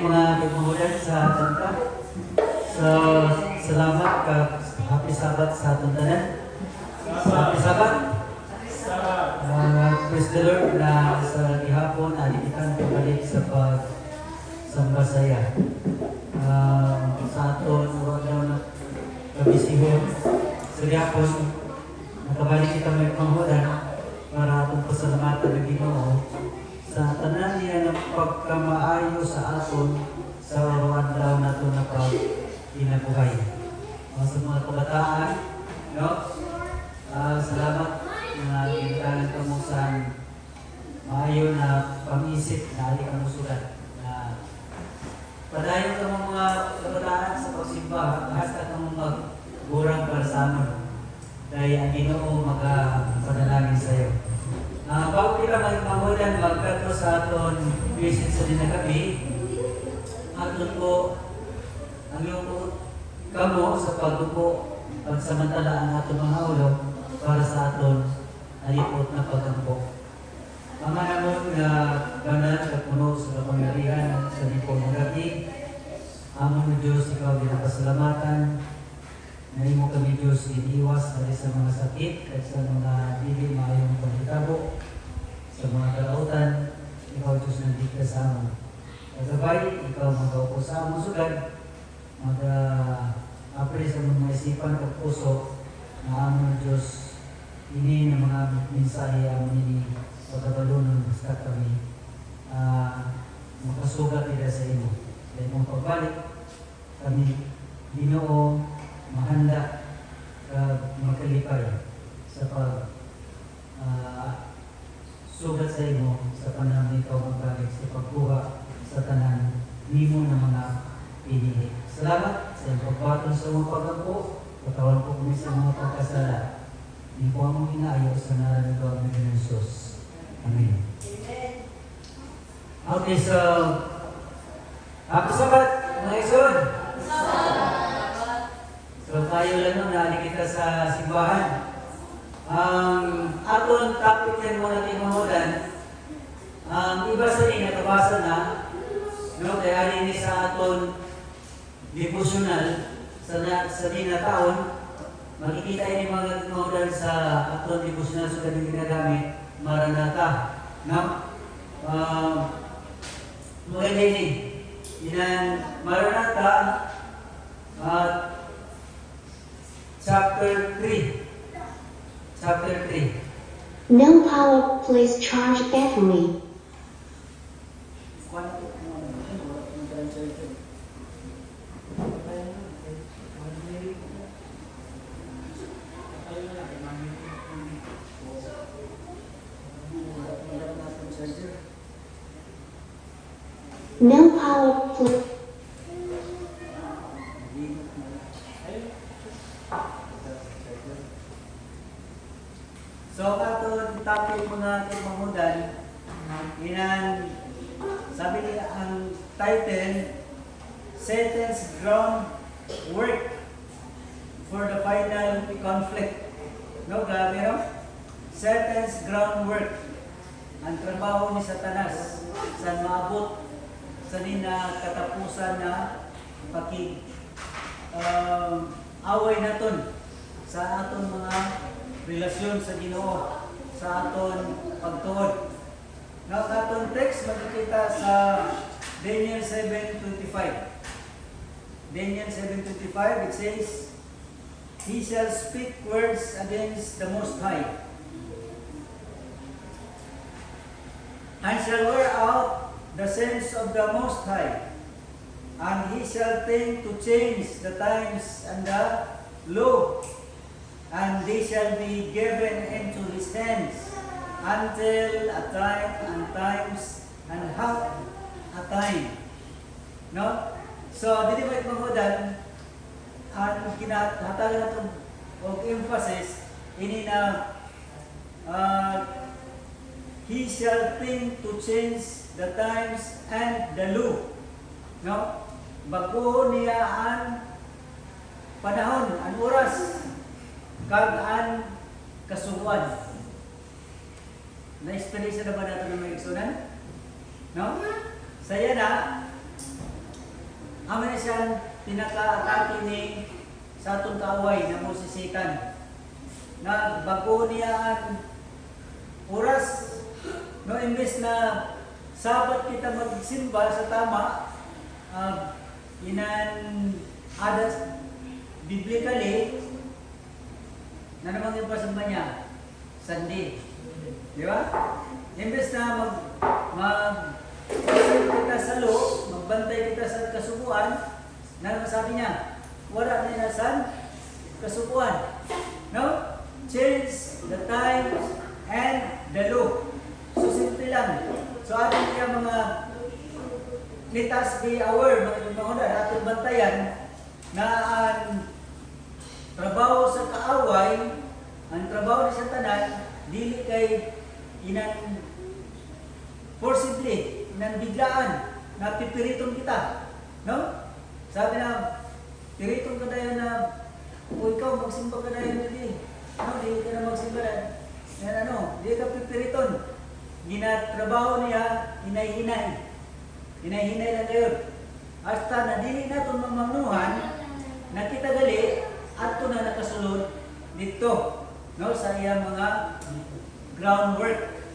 mga kaibigan sa kanta. So, salamat ka. Happy Sabbath sa atong tanan. Happy Sabbath. Praise the Lord na sa gihapon, alikitan ko balik sa pagsamba saya. Sa aton, huwag daw na kabisihon. Sa gihapon, nakabalik kita may panghudan para atong pasalamatan ng Ginoo sa tanan niya ng pagkamaayo sa aton sa arawan daw nato na pag-inabuhay. Sa mga kabataan, no? Salamat na ginagalan ka mo sa maayo na pang-isip na alik ang usulan. Padayon ka mo mga kabataan sa pagsimba, hasta ka mo mag-gurang para sa amon. Dahil ang Ginoo magpanalangin sa iyo. Bago kita magmamudan, magkato sa aton visit sa dinagabi, aton po ang iyong kamo sa pagdupo, pagsamantala ang aton mga ulo para sa aton alipot na pagkampo. Ama namon nga banal at puno sa kapangyarihan sa lipong magabi, amon na Diyos, ikaw ginapasalamatan, na imo kami Diyos iniwas dahil sa mga sakit at sa mga dili maayong panghitabo, sa mga kalautan, ikaw Diyos nandito sa amon. Kagabay, ikaw mag-aupo sa amon sugad, mag-apre sa mga isipan at puso na amon Diyos, ini na mga mensahe amon ini pagkabalunan basta kami makasugat nila sa imo. Dahil mong pagbalik, kami Ginoo mahanda makalipay sa sugat sa imo sa panahon ikaw magbalik sa pagkuha sa tanan nimo ng mga pinili. Salamat sa iyong pagbaton sa mga pagkampo. Patawan po kami sa mga pagkasala. Hindi po among inaayo sa ngalan ng Panginoon ng Jesus. Amen. Okay, so Happy Sabbath, mga isun! So tayo lang nung naalig kita sa simbahan. Ang aton topic yan mo natin mahudan, iba sa rin natabasa na, no, kaya rin sa aton devotional sa taon, makikita yun yung mga mahudan sa aton devotional sa kanyang ginagamit, Maranatha. No? Maganda yun. Maranatha, Chapter 3. No power, please charge battery. No power, please. So, ato topic mo na itong mamudan, sabi niya ang title, Satan's Groundwork for the Final Conflict. No, grabe no? Satan's Groundwork. Ang trabaho ni Satanas sa maabot sa nina katapusan na away naton sa aton mga relasyon sa Ginoo, sa aton pagtuod. Now, aton text makikita sa Daniel 7:25. Daniel 7:25, it says, He shall speak words against the Most High, and shall wear out the sins of the Most High, and he shall think to change the times and the law, and they shall be given into his hands until a time and times and half a time. No? So, dito ba itmahudan, ang kinahatagan natin o emphasis, ini na he shall think to change the times and the law. No? Bago niya ang panahon, ang oras, kag ang kasuguan. Na-experience na ba natin ng mga iksunan? No? Saya na, amo na siya pinaka-atake ni sa atong kaaway na mo si Satan. Na bago niya ang oras, no, imbes na Sabat kita magsimba sa tama, adas biblically, na naman yung pasamba niya? Sunday. Di ba? Imbes na kita sa lo, magbantay kita sa kasubuan, na naman sabi niya, wala na inasan kasubuan. No? Change the time and the law. So simple lang. So ating kaya mga let us be aware, mga atong bantayan na ang trabaho sa kaaway, ang trabaho ni Satanan, dili kay inan forcibly, inan biglaan, na pipiriton kita. No? Sabi na, piriton ka dayon na, o ikaw magsimba ka dayon dili. No, dili ka na magsimba na. Yan ano, dili ka pipiriton. Ginatrabaho niya, hinay-hinay. Hinay-hinay lang ngayon. Hasta na dili na itong mamangnuhan, na kita gali, at ito na nakasulod dito. No, sa iyang mga groundwork.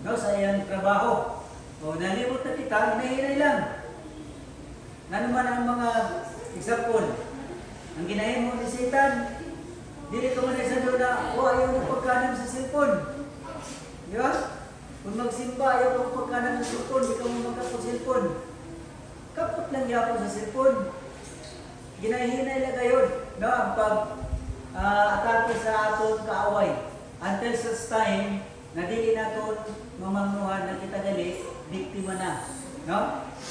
No, sa iyang trabaho. O nalimot na kita, hinay-hinay lang. Na naman ang mga example. Ang ginahimo ni Satan, dili ko man isa doon na, ayaw mo pagkanan sa cellphone. Di ba? Kung magsimba, ayaw mo pagkanan sa cellphone, di ka mo magkapot cellphone. Kapot lang yapon sa cellphone. Ginahinay lang kayo, no? Ang pag-atake sa aton kaaway. Until such time, na dili naton mamangnuhan na kita gali, biktima na. No?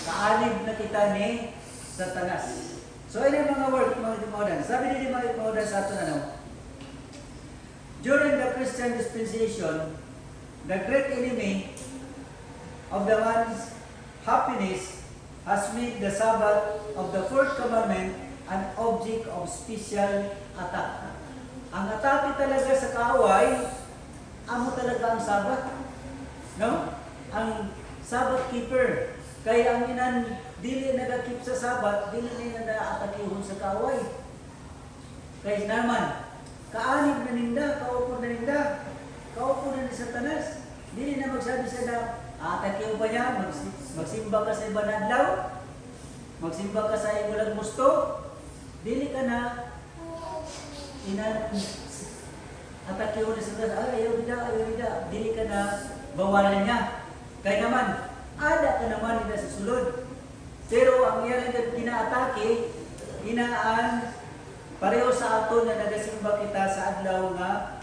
Kaanib na kita ni Satanas. So, ini mga word, mga timodan. Sabi din mga timodan sa aton ano, during the Christian dispensation, the great enemy of the man's happiness has made the Sabbath of the fourth commandment an object of special attack. Ang atake talaga sa kaaway, amo talaga ang Sabbath. No? Ang Sabbath keeper. Kaya ang inan, dili nagakip sa Sabbath, dili nila na-atakihon sa kaaway. Kaya naman, kaanib na ninda, kaupo na ninda, kaupo na ni Satanas. Dili na magsabi siya na, atakiw ba niya? Magsimba ka sa ibang adlaw? Magsimba ka sa ibulang gusto? Dili ka na, atakiw na Satanas, ayaw nila, dili ka na, bawalan niya. Kaya naman, ada ka naman nila sa sulod. Pero ang iyan na ginaatake, ginaan, pareho sa ato na nagasimba kita sa adlaw nga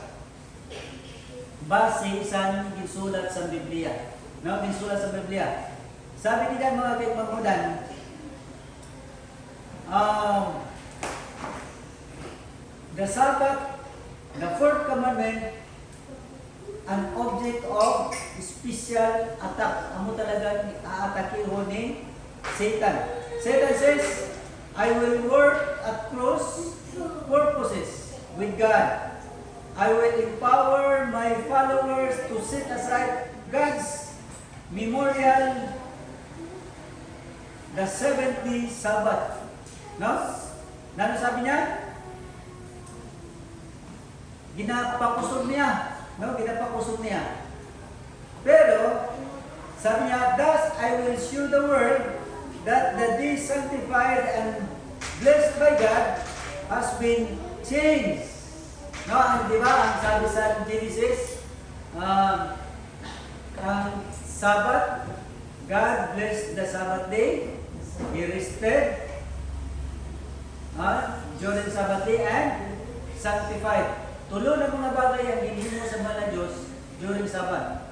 base sa ginsulat sa Biblia. No, ginsulat sa Biblia. Sabi nila mga kaibigan, the Sabbath, the fourth commandment, an object of special attack. Amo talaga aatake ni Satan. Satan says, I will work at cross purposes with God. I will empower my followers to set aside God's memorial, the 70th Sabbath. No? Ano sabi niya? Ginapakusog niya. No? Ginapakusog niya. Pero, sabi niya, thus I will show the world that the day sanctified and blessed by God has been changed. No, di ba, ang sabi sa Genesis, ang Sabbath, God blessed the Sabbath day, He rested during Sabbath day and sanctified. Tulo ng mga bagay ang ginhimo sa mga Diyos during Sabbath.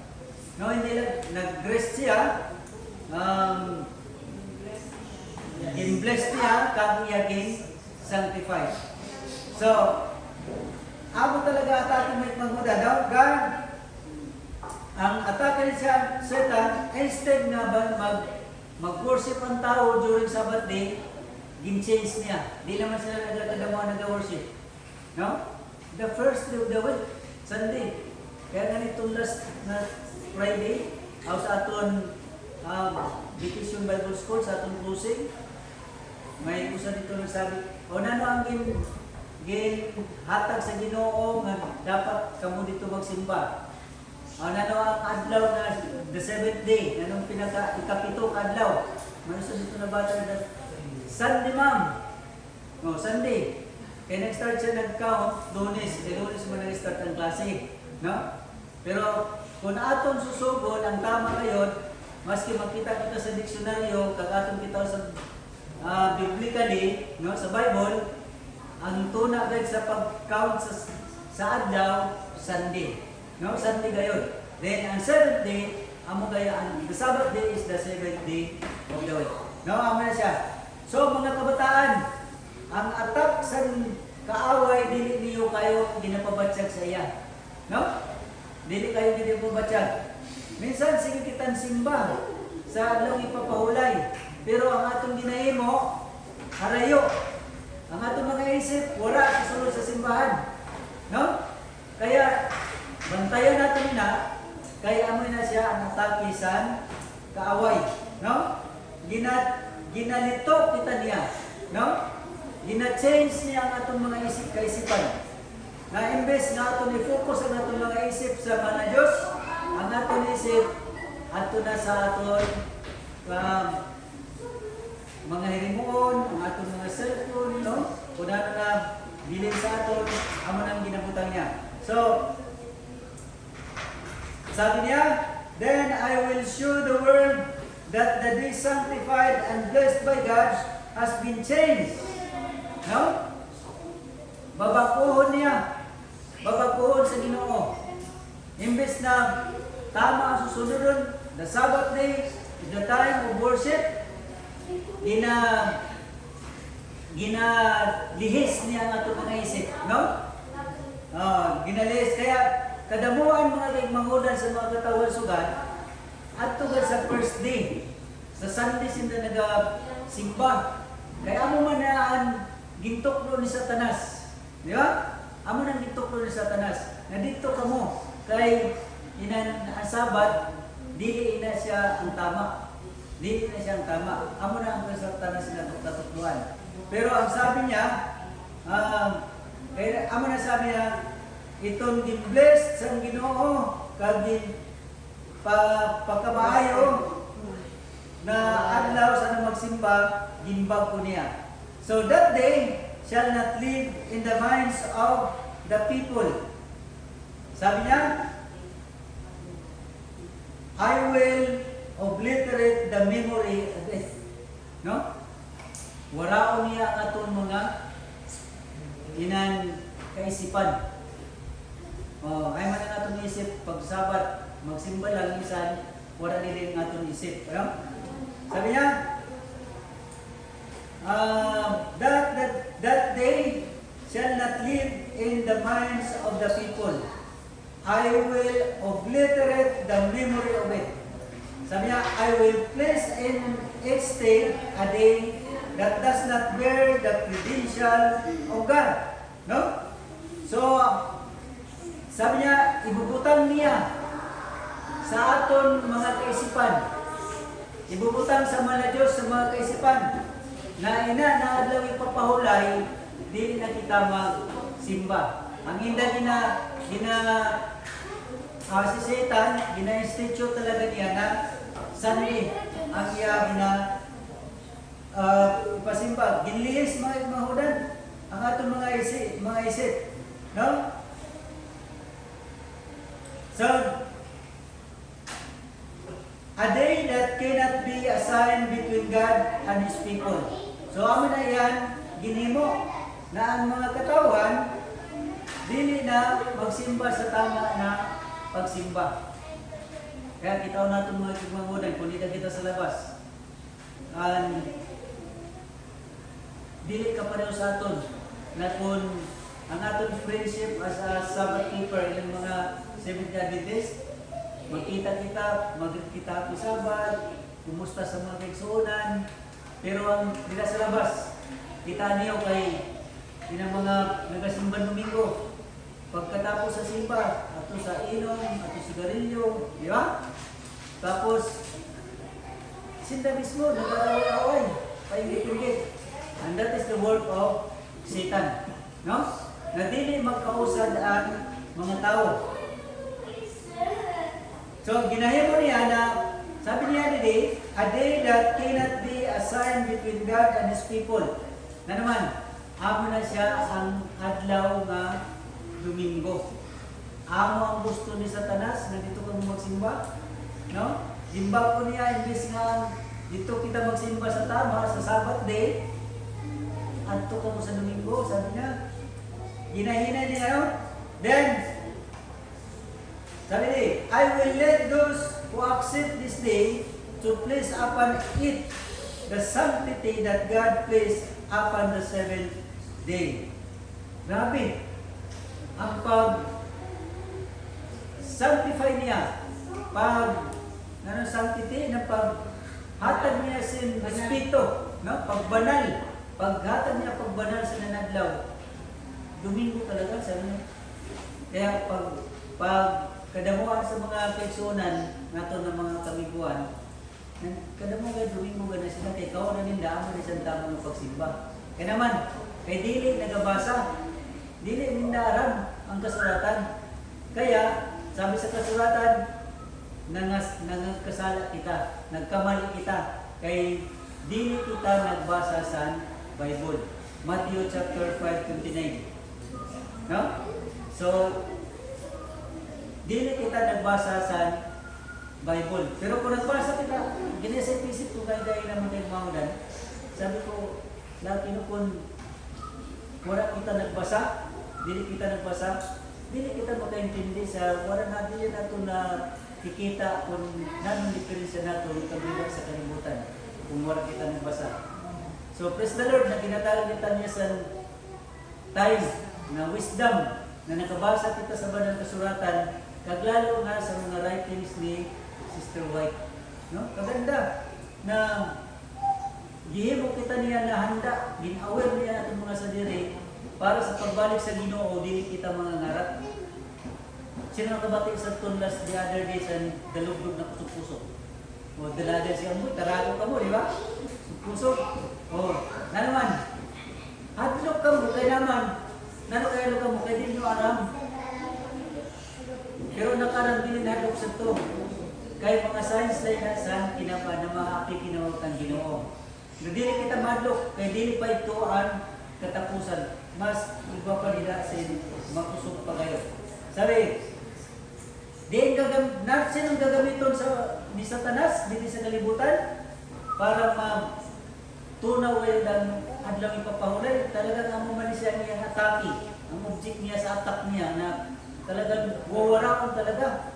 No, hindi lang, nag-rest siya, gin-bless niya, kag iya gin-sanctified. So, amo talaga atake may magmuda daw. God, ang atake niya Satan, instead na mag-worship ang tao during Sabbath day, gin-change niya. Di naman sila nag-worship. No? The first day of the week, Sunday. Kaya nga nitong last na Friday, sa aton vacation Bible School, sa aton closing, may usa dito nagsabi, o nano ang hatag sa Ginoo nga dapat kamo dito magsimba. O nano ang adlaw na the seventh day, nanong ikapitong adlaw. May usa dito na bata na Sunday, ma'am. O, Sunday. Kaya nag-start siya nag-count, Lunes. Lunes mo nag-start ang klase. No? Pero kung atong susugod, ang tama ngayon, maski makita kita sa diksyonaryo, kag atong kita sa biblically, no, sa Bible, ang tuna guys sa pag-count sa adlaw, Sunday. No, Sunday gayon. Then ang seventh day, amo gaya the Sabbath day is the seventh day of the week. No, amo na siya. So mga kabataan, ang attack sa kaaway dili niyo kayo ginapabatsyag sa iya. No? Dili kayo ginapabatsyag. Minsan sige kitang simba sa adlaw ipapahulay. Pero ang atong ginahimo harayo. Ang atong mga isip wala susunod sa simbahan. No? Kaya bantayan natin na kaya amoy na siya ang atake sa kaaway. No? Ginalito kita niya. No? Gina-change niya ang atong mga kaisipan. Na imbes na atong i-focus ang atong mga isip sa mga Diyos, ang atong isip ato na sa atong mga hirimuon, ang atong mga cellphone, no? Kung ano na bilin sa aton, amo nang ginabutang niya. So, sabi niya, then I will show the world that the day sanctified and blessed by God has been changed. No? Babakuhon niya. Babakuhon sa Ginoo. Imbes na tama ang susunodon, the Sabbath day is the time of worship, ginalihis niya ang ato mga isip. No? Ginalihis. Kaya kadamuan mga kaigmangudan sa mga katawan sugat, at tugad sa first day, sa Sunday sinda nagasimba. Kaya amo man na ang gintuklo ni Satanas. Di ba? Amo nang gintuklo ni Satanas. Na dito kamo kay ang Sabat, dili na siya ang tama. Dili na siya ang tama. Amo na ang Satanas na katukluan. Pero ang sabi niya, kaya amo na sabi niya, itong din-blessed sa Ginoo, kag din pagkamaayo na adlaw sa magsimba, ginbag ko niya. So that day shall not live in the minds of the people. Sabi niya, I will obliterate the memory of it. No? Waraon niya ang atong mga inan kaisipan. Ay man ang atong isip, pag Sabat, magsimba lang minsan, wala nila ang atong isip. Ano? Sabi niya, that day shall not live in the minds of the people. I will obliterate the memory of it. Sabi niya, I will place in its state a day that does not bear the credential of God. No? So, sabi niya, ibubutang niya sa aton mga kaisipan. Ibubutang sa mga Diyos sa mga kaisipan na ina na adlaw ipapahulay, dili na kita magsimba. Ang inda si Satan, gina-institute talaga niya na Sunday ang iya ipasimba. Ginlihis mga mahudan ang atong mga isip. No? So, a day that cannot be assigned between God and His people. So, amin na yan, ginimo na ang mga katawan, dili na magsimba sa tama na pagsimba. Kaya kitaw natin mga kigmangunan, kung dito kita sa labas. Dili ka pareho sa aton, na kung ang aton friendship as a Sabbath keeper, yung mga Seventh-day Adventist, magkita-kita ako Sabat, kumusta sa mga kaigsuunan, pero ang nila sa labas, kita niyo kay yung mga nagasimbang Domingo, pagkatapos sa simba, ato sa inom, ato sigarilyo, di ba? Tapos, sinda mismo, nag-away-away, paingit-ingit. that is the work of Satan. No? Na dili magkausad ang mga tao. So, ginahimo niya na, sabi niya today, a day that cannot be assigned between God and His people. Na naman, amo na siya ang adlaw nga Domingo. Amo ang gusto ni Satanas na dito ka magsimba. No? Simba ko niya, imbis nga dito kita magsimba sa tama, sa Sabbath day, adto ka mo sa Domingo, sabi niya. Ginahina niya, no? Then, sabi niya, I will let those who accept this day to place upon it the sanctity that God placed upon the seventh day. Grabe. Ang pag-sanctify niya, sanctity, na paghatag niya sa Espiritu, no? Pagbanal, paghatag niya pagbanal sa nanadlaw. Domingo talaga, sabi niya. Kaya pag kadamuhan sa mga kaigsunan nato ng mga kamiguan, kadamuhan Domingo na sila kay kao na ninda mo ni Santa mo pagsimba. Kaya naman, kay dili nagabasa, dili ninda aram ang kasuratan. Kaya sabi sa kasuratan, nangkasala kita, nagkamali kita, kay dili kita nagbasa sa Bible. Matthew chapter 5:29. No? So, dili kita nagbasa sa Bible. Pero kung nagbasa kita, ginisip-isip ko gaya naman tayo mamudan, sabi ko, laki no kung wala kita nagbasa, dili kita makaintindi sa wala natin yun nato na kikita kung nanong diferensya nato kabilang sa kalimutan kung wala kita nagbasa. So, praise the Lord na ginatawag niya sa time na wisdom na nakabasa kita sa banal kasuratan, kaglalo nga sa mga writings ni Sister White. No? Kaganda na gihimo kita niya na handa, gin-aware niya natin mga sadiri para sa pagbalik sa Ginoo, dili kita mga ngarap. Sino nakabati sa tunlas the other day sa dalugdog na kusog-kusog? O dalaga siya mo, tarago ka mo, di ba? Kusog. O, na naman, hadlok ka mo, kaya naman, nanukayalo ka mo, kaya din nyo aram. Pero nakaram din hadlok sa to. Kaya mga signs na inasan, kinapa na mga api kinawag kang Ginoo. Dili kita madlok, kaya dili pa ito ang katapusan. Mas iba pa nila sin makusog pa kayo. Sabi, sinong gagamiton ni Satanas, dito sa kalibutan, para tunaw ang adlaw ipapahulay, talagang ang man siya niya atake, ang object niya sa attack niya na talagang wawara ko talaga.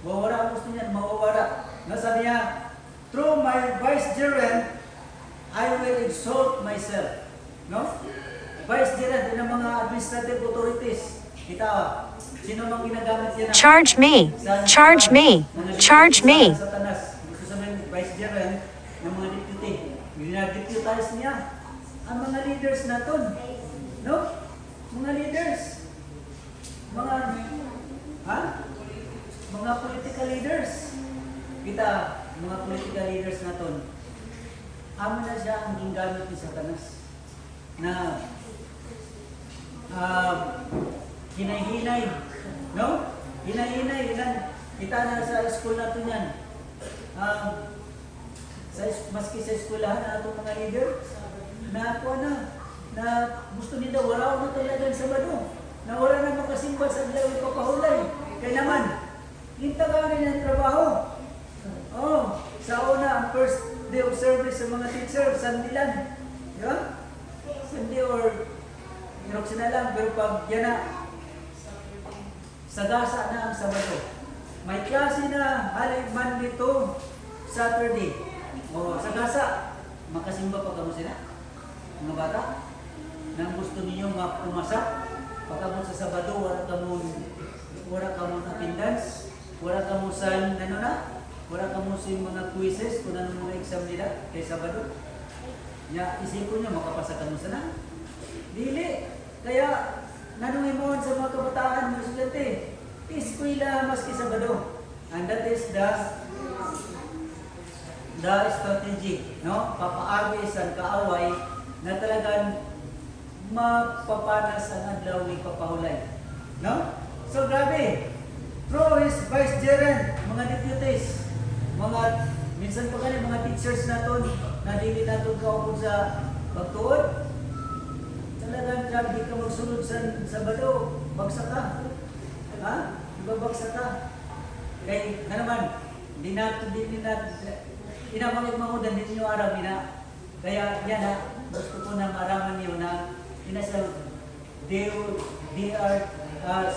Wawara gusto niya, mawawara. Nasabi niya, through my vicegerent, I will exalt myself. No? Vicegerent, yun ang mga administrative authorities. Kita, sino mang ginagamit yan? Charge me. Charge me. Charge me. Satanas. Gusto sabihin, vicegerent ng mga deputy. Ginadeputize niya ang mga leaders naton. No? Mga leaders. Mga political leaders. Kita, mga political leaders naton. Amo na siya ang gingamit ni Satanas na hinay-hinay. No? Hinay-hinay. Kita na sa school natin yan. Maski sa eskwelahan na itong mga leader, na gusto nila wala na talaga sa Sabado. Na wala na makasimba sa adlaw ipapahulay. Kaya naman, hintaganin ang trabaho. Sa una, ang first day of service sa mga teacher, Sunday lang. Di ba? Sunday or Iroksina lang, pero pag yan na, sagasa na ang Sabado. May klase na halig Monday to Saturday. Sagasa, makasimba pa kamo sila? Mga bata? Nang gusto ninyo pumasa? Pagkabot sa Sabado, wala ka mong attendance, wala ka mong wala ka mong mga quizzes kung anong mga exam nila kay Sabado. Isipon nyo, makapasa ka mo sana? Dili. Kaya, nanong imuhan sa mga kabataan, mga estudyante, eskwela maski Sabado. And that is the strategy, no? Papaagis ang kaaway na talagang mapapanas ang adlaw ni papahulay. No? So grabe. Through his vicegerent, mga deputies, mga minsan pa kani mga teachers naton na dili naton kaupod sa pagtuod. Talagang grabe di ka magsunod sa Sabado, bagsak ka. Ha? Ibabagsak ka. Kay na naman, di inamangit mamudan din niyo araw ina. Kaya yan ha, gusto ko na maraman niyo na they are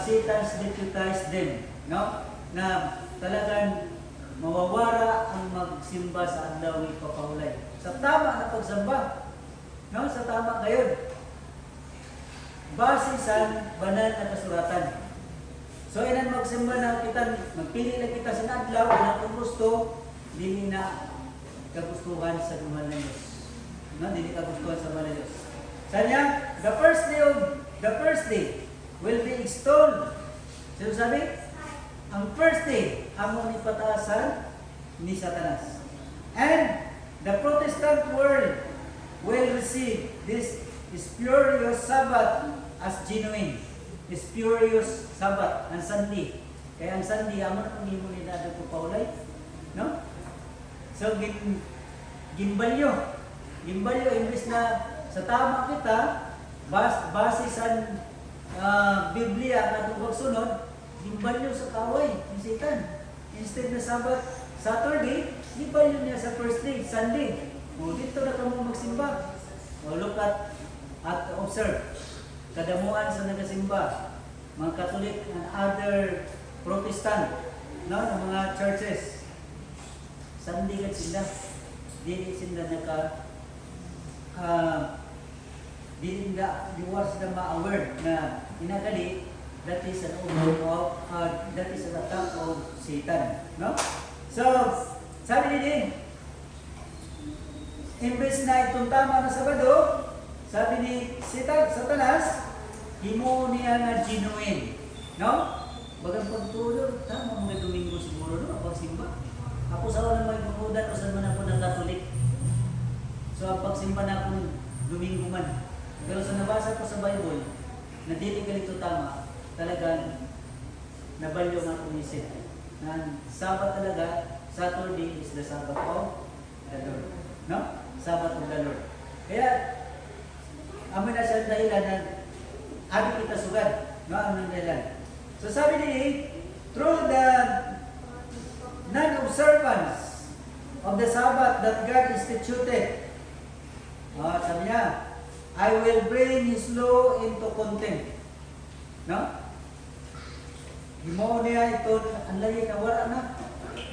Satan's deputized them, no? Na talagang mawawara ang magsimba sa adlaw ni papahulay. Sa tama na pagsamba, no? Sa tama ngayon. Base sa banal na kasuratan. So inan magsimba na kita, magpili na kita sa adlaw na kung gusto, dili na kagustuhan sa mahal na Diyos. No? Dili kagustuhan sa mahal na Diyos. Sanya, the first day will be extolled. Sino sabi? Ang first day, ang ipataasan ni Satanas. And the Protestant world will receive this spurious Sabbath as genuine. Spurious Sabbath, ang Sunday. Kaya ang Sunday, amo na pangimo ni Dado po Paulay. No? So, ginbalyo, imbes na sa tama kita, base sa Biblia na itong pagsunod, ginbalyo sa kaway, ni Satan. Instead na Sabbath, Saturday, ginbalyo niya sa first day, Sunday. O, dito na kamo magsimba. O, look at observe. Kadamuan sa nagasimba, mga Catholic and other Protestant, no, ng mga churches. Sunday kat sila, dili sila dili was sila ma-aware na inagali that is an attack of Satan, no? So, sabi din, imbes na itong tama na Sabado, sabi ni Satanas, himo niya na genuine, no? Bagang pagtulog, tama mga Domingo siguro, no? Pagsimba. Ako sa walang magpupudan o saan man ako ng Katolik. So, ang pagsimba na akong Domingo man. Pero sa nabasa ko sa Bible, na dili ganito tama, talagang nabalyo nga akong isip. Na Sabbath talaga, Saturday is the Sabbath of the Lord. No? Sabbath of the Lord. Kaya, amin na siya dahilan na adik kita sugad. No? Ang dahilan. So sabi ni, through the non-observance of the Sabbath that God instituted, sabi niya, I will bring His law into contempt. No? Himaw niya ito, ang lagi na wala na.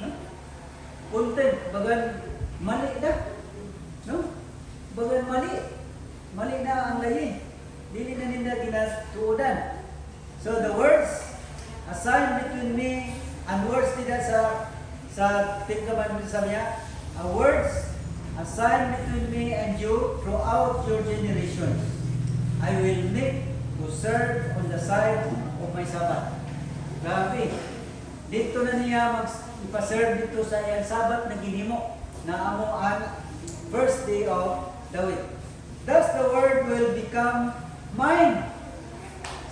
No? Contempt, bagan mali na. No? Bagan mali. Mali na ang lahi. Dili na nila ginatuudan. So the words assigned between me and words nila sa tingkaman sa niya, words assigned between me and you throughout your generations. I will make to serve on the side of my Sabbath. Grabe. Dito na niya ipaserve dito sa iyang Sabbath na ginimo na amo ang first day of the week. Thus the word will become mine.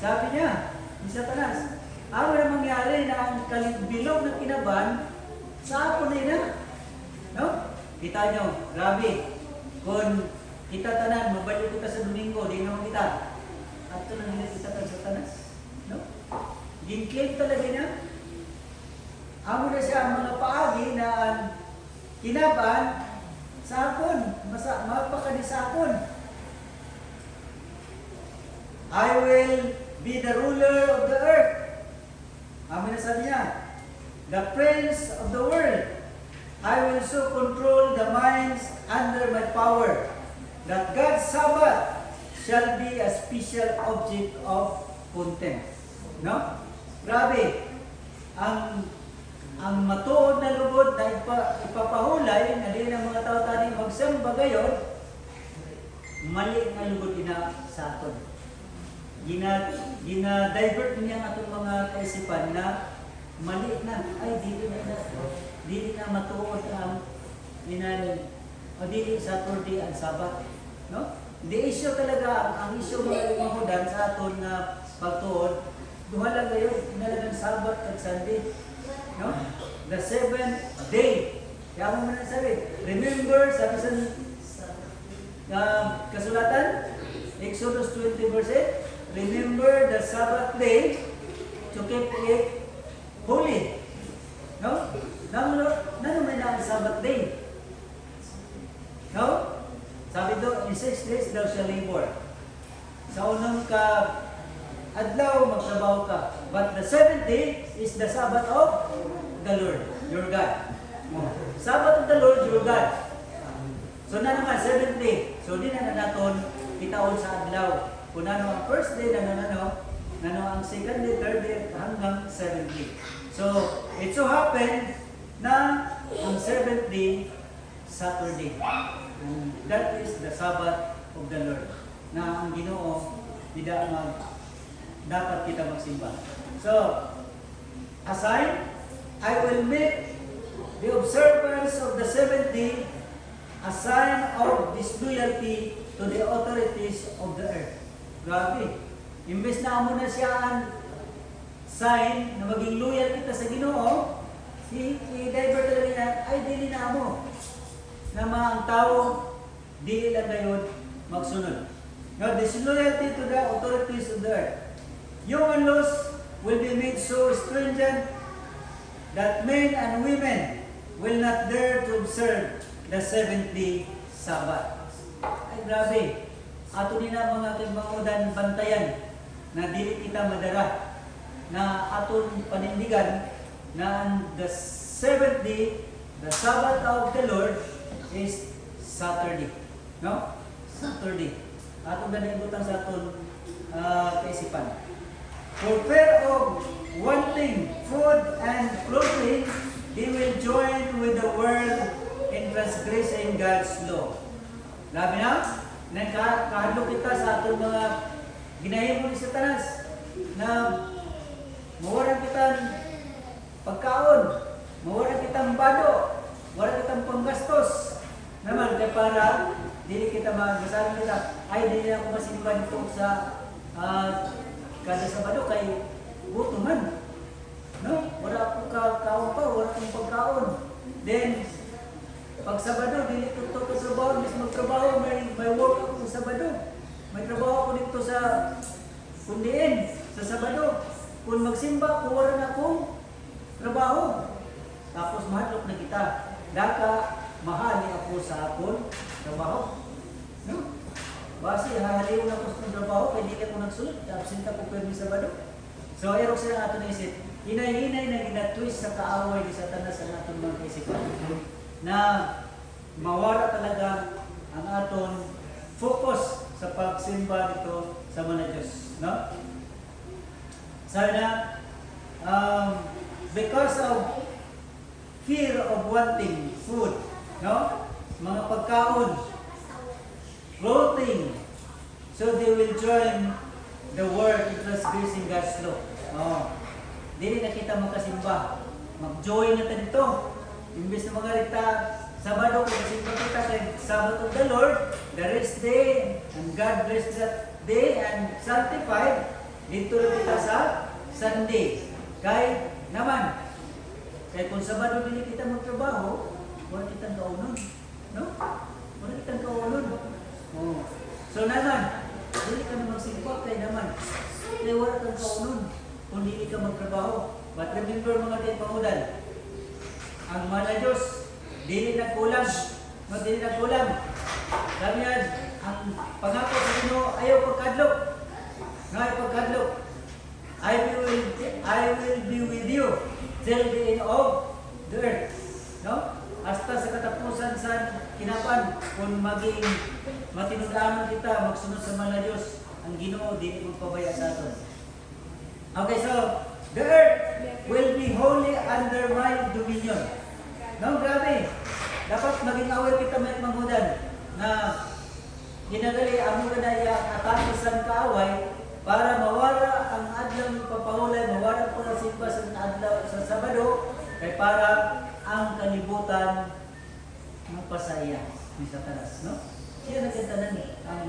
Sabi niya, ni Satanas, ano na mangyari na ang bilog ng kinaban sa ako na ina? No? Kita nyo, grabe. Kung kita tanan, mabalyo kita sa Domingo, di naman kita. At ito na nila kita kay Satanas. No? Ginclaim talaga niya. Amo na siya ang mga paagi na ang kinaban sa akon. Mapakadi sa akon. I will be the ruler of the earth. Amin na sabi niya, the prince of the world. I will so control the minds under my power, that God's Sabbath shall be a special object of contempt. No? Grabe. Ang matuod na lugod na ipapahulay na din ang mga tao taning magsamba gayon, mali nga lugod ina sa aton. Gina-divert niya ang atong mga kaisipan na mali na, ay dili na matuod ang dili Saturday ang Sabbath, no? Hindi issue talaga, ang issue mga imahudan sa aton na pagtuod, duha lang kayo, inalagang Sabat at Sunday. No? The seventh day. Kaya mo man sabi, remember, sabi sa kasulatan, Exodus 20 verse 8, remember the Sabbath day to keep it holy. No? Nano may na ang Sabbath day? No? Sabi do, in 6 days thou shall labor. Sa unang adlaw, magtrabaho ka. But the seventh day is the Sabbath of the Lord, your God. Sabbath of the Lord, your God. So na naman, seventh day. So di na naton itaon sa adlaw. Kung ano ang first day, ano ang second day, third day, hanggang seventh day. So, it so happened na ang seventh day, Saturday. And that is the Sabbath of the Lord. Na ang Ginoo, dapat kita magsimba. So, aside, I will make the observance of the seventh day a sign of disloyalty to the authorities of the earth. Grabe. Imbes na amo na siya ang sign na maging loyal kita sa Ginoo, i-divert talaga niya, ay dili na amo. Na ang tao, dili lang ngayon magsunod. Now, disloyalty to the authorities of the earth. Human laws will be made so stringent that men and women will not dare to observe the seventh day Sabbath. Ay grabe. Ato din na mga kaibangudan bantayan na dili kita madara na aton panindigan na the seventh day, the Sabbath of the Lord is Saturday. No? Saturday. Atong ganang butang sa aton kaisipan. For fear of wanting food and clothing, he will join with the world in transgressing God's law. Grabe na? Kahadlo kita sa atong mga ginahimo ni Satanas na mawaran kita pagkaon, mawaran kitang bado, mawaran kitang panggastos. Naman, kaya para dili kita magasalan kita, ay dili ako masimba nito sa kada Sabado kay buto man. No? Wala akong kaon pa, wala akong pagkaon. Then, pag Sabado, dili ko ito trabaho, mismo trabaho, may work ako sa Sabado. May trabaho ako dito sa kundiin, sa Sabado. Kung magsimba, kung wala na akong trabaho. Tapos mahadlok na kita. Daka, mahali ako sa akong trabaho. No? Basi, hahaliw na ako sa trabaho, kaya hindi ako nagsulot. Absent ako pero sa Sabado. So, ayun sila ato na isip. Hinay-hinay na ginatwist sa kaaway ni Satanas ang atong mga kaisipan. Na mawala talaga ang aton focus sa pagsimba dito sa mga Diyos. No? Sana, because of fear of wanting food, no? Mga pagkaon, clothing, so they will join the world in transgressing God's law. Oh. Dili na kita makasimba. Mag-join na dito. Imbes na mga rita, Sabado, kung simba kita kay Sabbath of the Lord, the rest day, and God bless that day and sanctified, dito na kita sa Sunday. Kaya naman, kaya kung Sabado dili kita magtrabaho, wala kitang kaunon. No? Wala kitang kaunon. Oh. So naman, dili ka na magsimba kay naman. Kaya wala kang kaunon kung dili ka magtrabaho. But remember mga kaipangudan, ang mga Diyos, dili na kulang. No, dili na kulang. Sabi yan, ang pangako sa Ginoo, ayaw pagkadlok. No, ayaw pagkadlok. I will be with you till the end of the earth. No? Hasta sa katapusan sa kinapan, kung maging matinudanan kita, magsunod sa mga Diyos, ang Ginoo dili magpabaya sa aton. Okay, so the earth will be wholly under my dominion. No, grabe. Dapat maging aware kita may mamudan na ginagali amo na atake sa kaaway para mawala ang adlaw ng papahulay, mawala po na simba sa adlaw sa Sabado, kay para ang kalibutan ng pasaya ni Satanas, no? Siya nagkatanan ang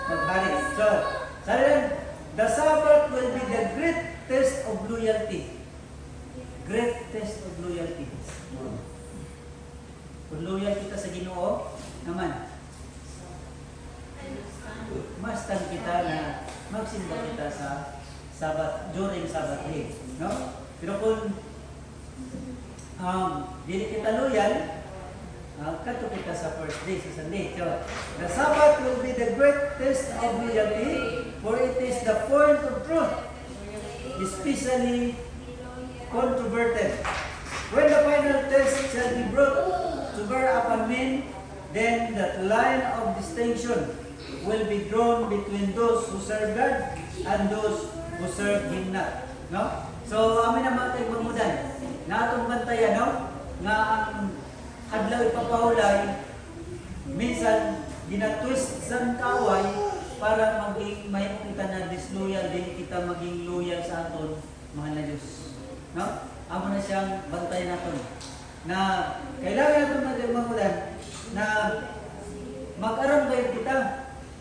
magbalik. So, sabi lang, the Sabbath will be the great test of loyalty. Great test of loyalty. Kung loyal kita sa Ginoo, naman, mastan kita na magsimba kita sa Sabbath, during Sabbath day. No? Pero kung dili kita loyal, kato kita sa first day, sa Sunday. So, the Sabbath will be the great test of loyalty, for it is the point of truth, especially controverted. When the final test shall be brought to bear upon men, then that line of distinction will be drawn between those who serve God and those who serve Him not. No? So, amin na mga kaibamudan, na atong bantayan, no? Nga ang adlaw ipapahulay, minsan ginatwist sa kaway para maging may kita na disloyal, din kita maging loyal sa aton mga na Diyos. No? Amo na siyang bantayan natin na kailangan natin magmamulan na mag-aram ba kita,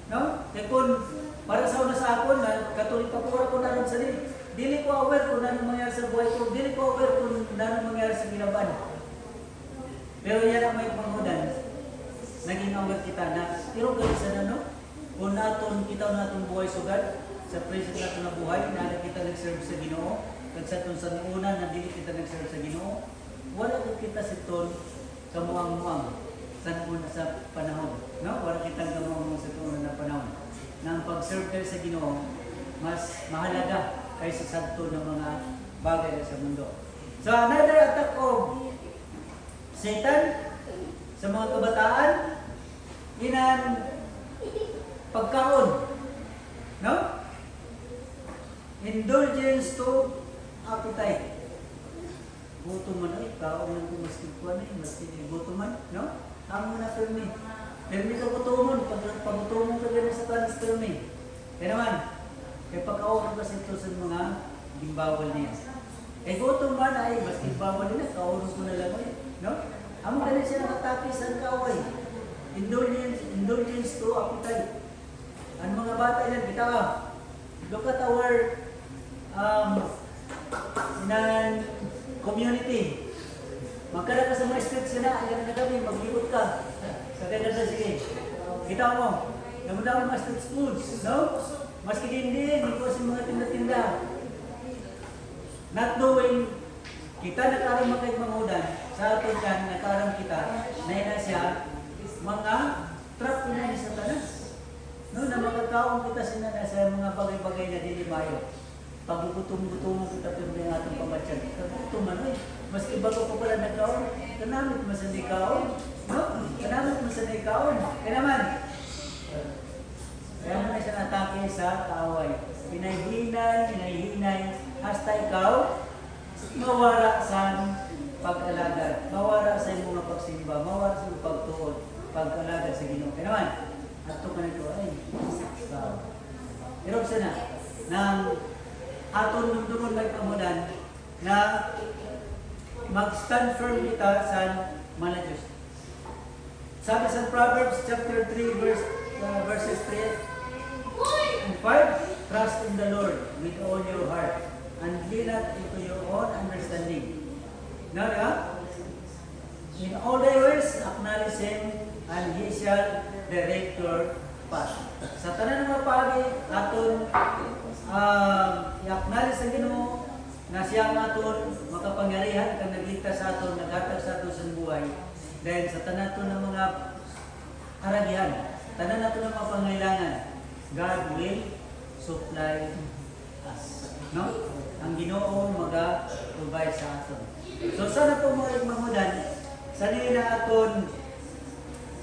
no? Kaya kung para sa una sa akon na katulik pa po ako naroon sa dili ko aware kung anong mangyari sa buhay ko, dili ko aware kung anong mangyari sa ginaban. Pero yan ang may panghudan, naging aware kita na pero galing sa no? Kung naton kita naton buhay sugad sa present naton na buhay na kita nag-serve sa Ginoo, kag sa tun sa una na dili kita nag-serve sa Ginoo, wala ko kita siton kamuang-muang sa panahon, no? Wala kitang kamuang sa tunay na panahon. Na ang pag-serve kayo sa Ginoo mas mahalaga kaysa sadto ng mga bagay sa mundo. So another attack of Satan sa mga kabataan, inan pagkaon, no? Indulgence to appetite. Gutom man ay, kaon lang kung mas kikuan ay, mas gutom man, no? Amo na permi. Permi ka gutomon, pag-gutomon ka ganun sa tanas permi. Kaya naman, kaya pagkaon ka sa ito sa mga gimbawal niya. Eh gutom man ay, mas gimbawal nila, kaon mo na lang ay, no? Amo ka na siya nakatapis ang kaway. Indulgence to appetite. Ang mga bata yan, kita ka, look at our community. Magkala ka sa mga streets na, ayan na kami, maglibot ka. Sa kaganda, sige. Kita mo, naman ako mga street foods, no? Mas kikindi, hindi ko sa mga tinda-tinda. Not knowing, kita nakaroon makikmangudan, sa atin kan, nakaroon kita, na ina siya, mga trap na ni Satanas. No, na makakaon kita sa mga bagay-bagay na dilimayo. Pag-gutom-gutom kita pero yung atong pamatsyan. Gutom man, maski bago pa pala nagkaon, kanamit mo sa nikaon. No? Kanamit mo sa nikaon. Kaya naman, kaya mo na siya natake sa kaaway. Hinay-hinay, hasta ikaw, mawara sa pag-alagad, mawara sa iyong mga pagsimba, mawara sa iyong pagtuod, pag-alagad sa Ginoo. Kaya naman, ato ka nito, ay, pero sana, nang aton dumduman may pamunan na mag-stand firm kita sa mga Diyos. Sabi sa Proverbs chapter 3 verses 3 and 5, trust in the Lord with all your heart and lean not into your own understanding. Now, in all thy ways acknowledge Him and He shall direct your path. Sa tanan ng mga pagi, aton i-acknowledge sa Ginoo na siya ang aton makapangyarihan kang nagligtas sa aton, naghatag sa aton sa buhay. Dahil sa tanan to ng mga aragihan, tanan nato ng mga pangailangan, God will supply us. No? Ang Ginoo maga-provide sa aton. So sana po mga igmamudan, sa nila aton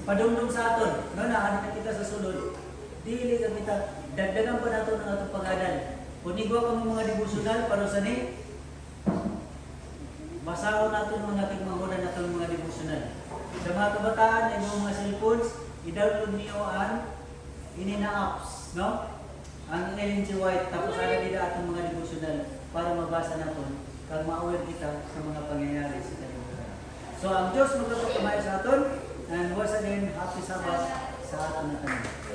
padumdum sa aton, no, na kita sa sulod, dili ka kita, dagdagan pa nato ng atong pag-adal. Kunigwa ka mga devotional para sa ni, masaw nato mga tigmahunan nato mga devotional. Sa mga kabataan, yung mga cellphones, i-download niyo ang inina apps, no? Ang Ellen G. White, tapos agad nila atong mga devotional para mabasa nato, kag ma-aware kita sa mga pangyayari sa kalibutan. So ang Diyos magpapatumayo sa aton, And once again, happy Sabbath sa ating tanan.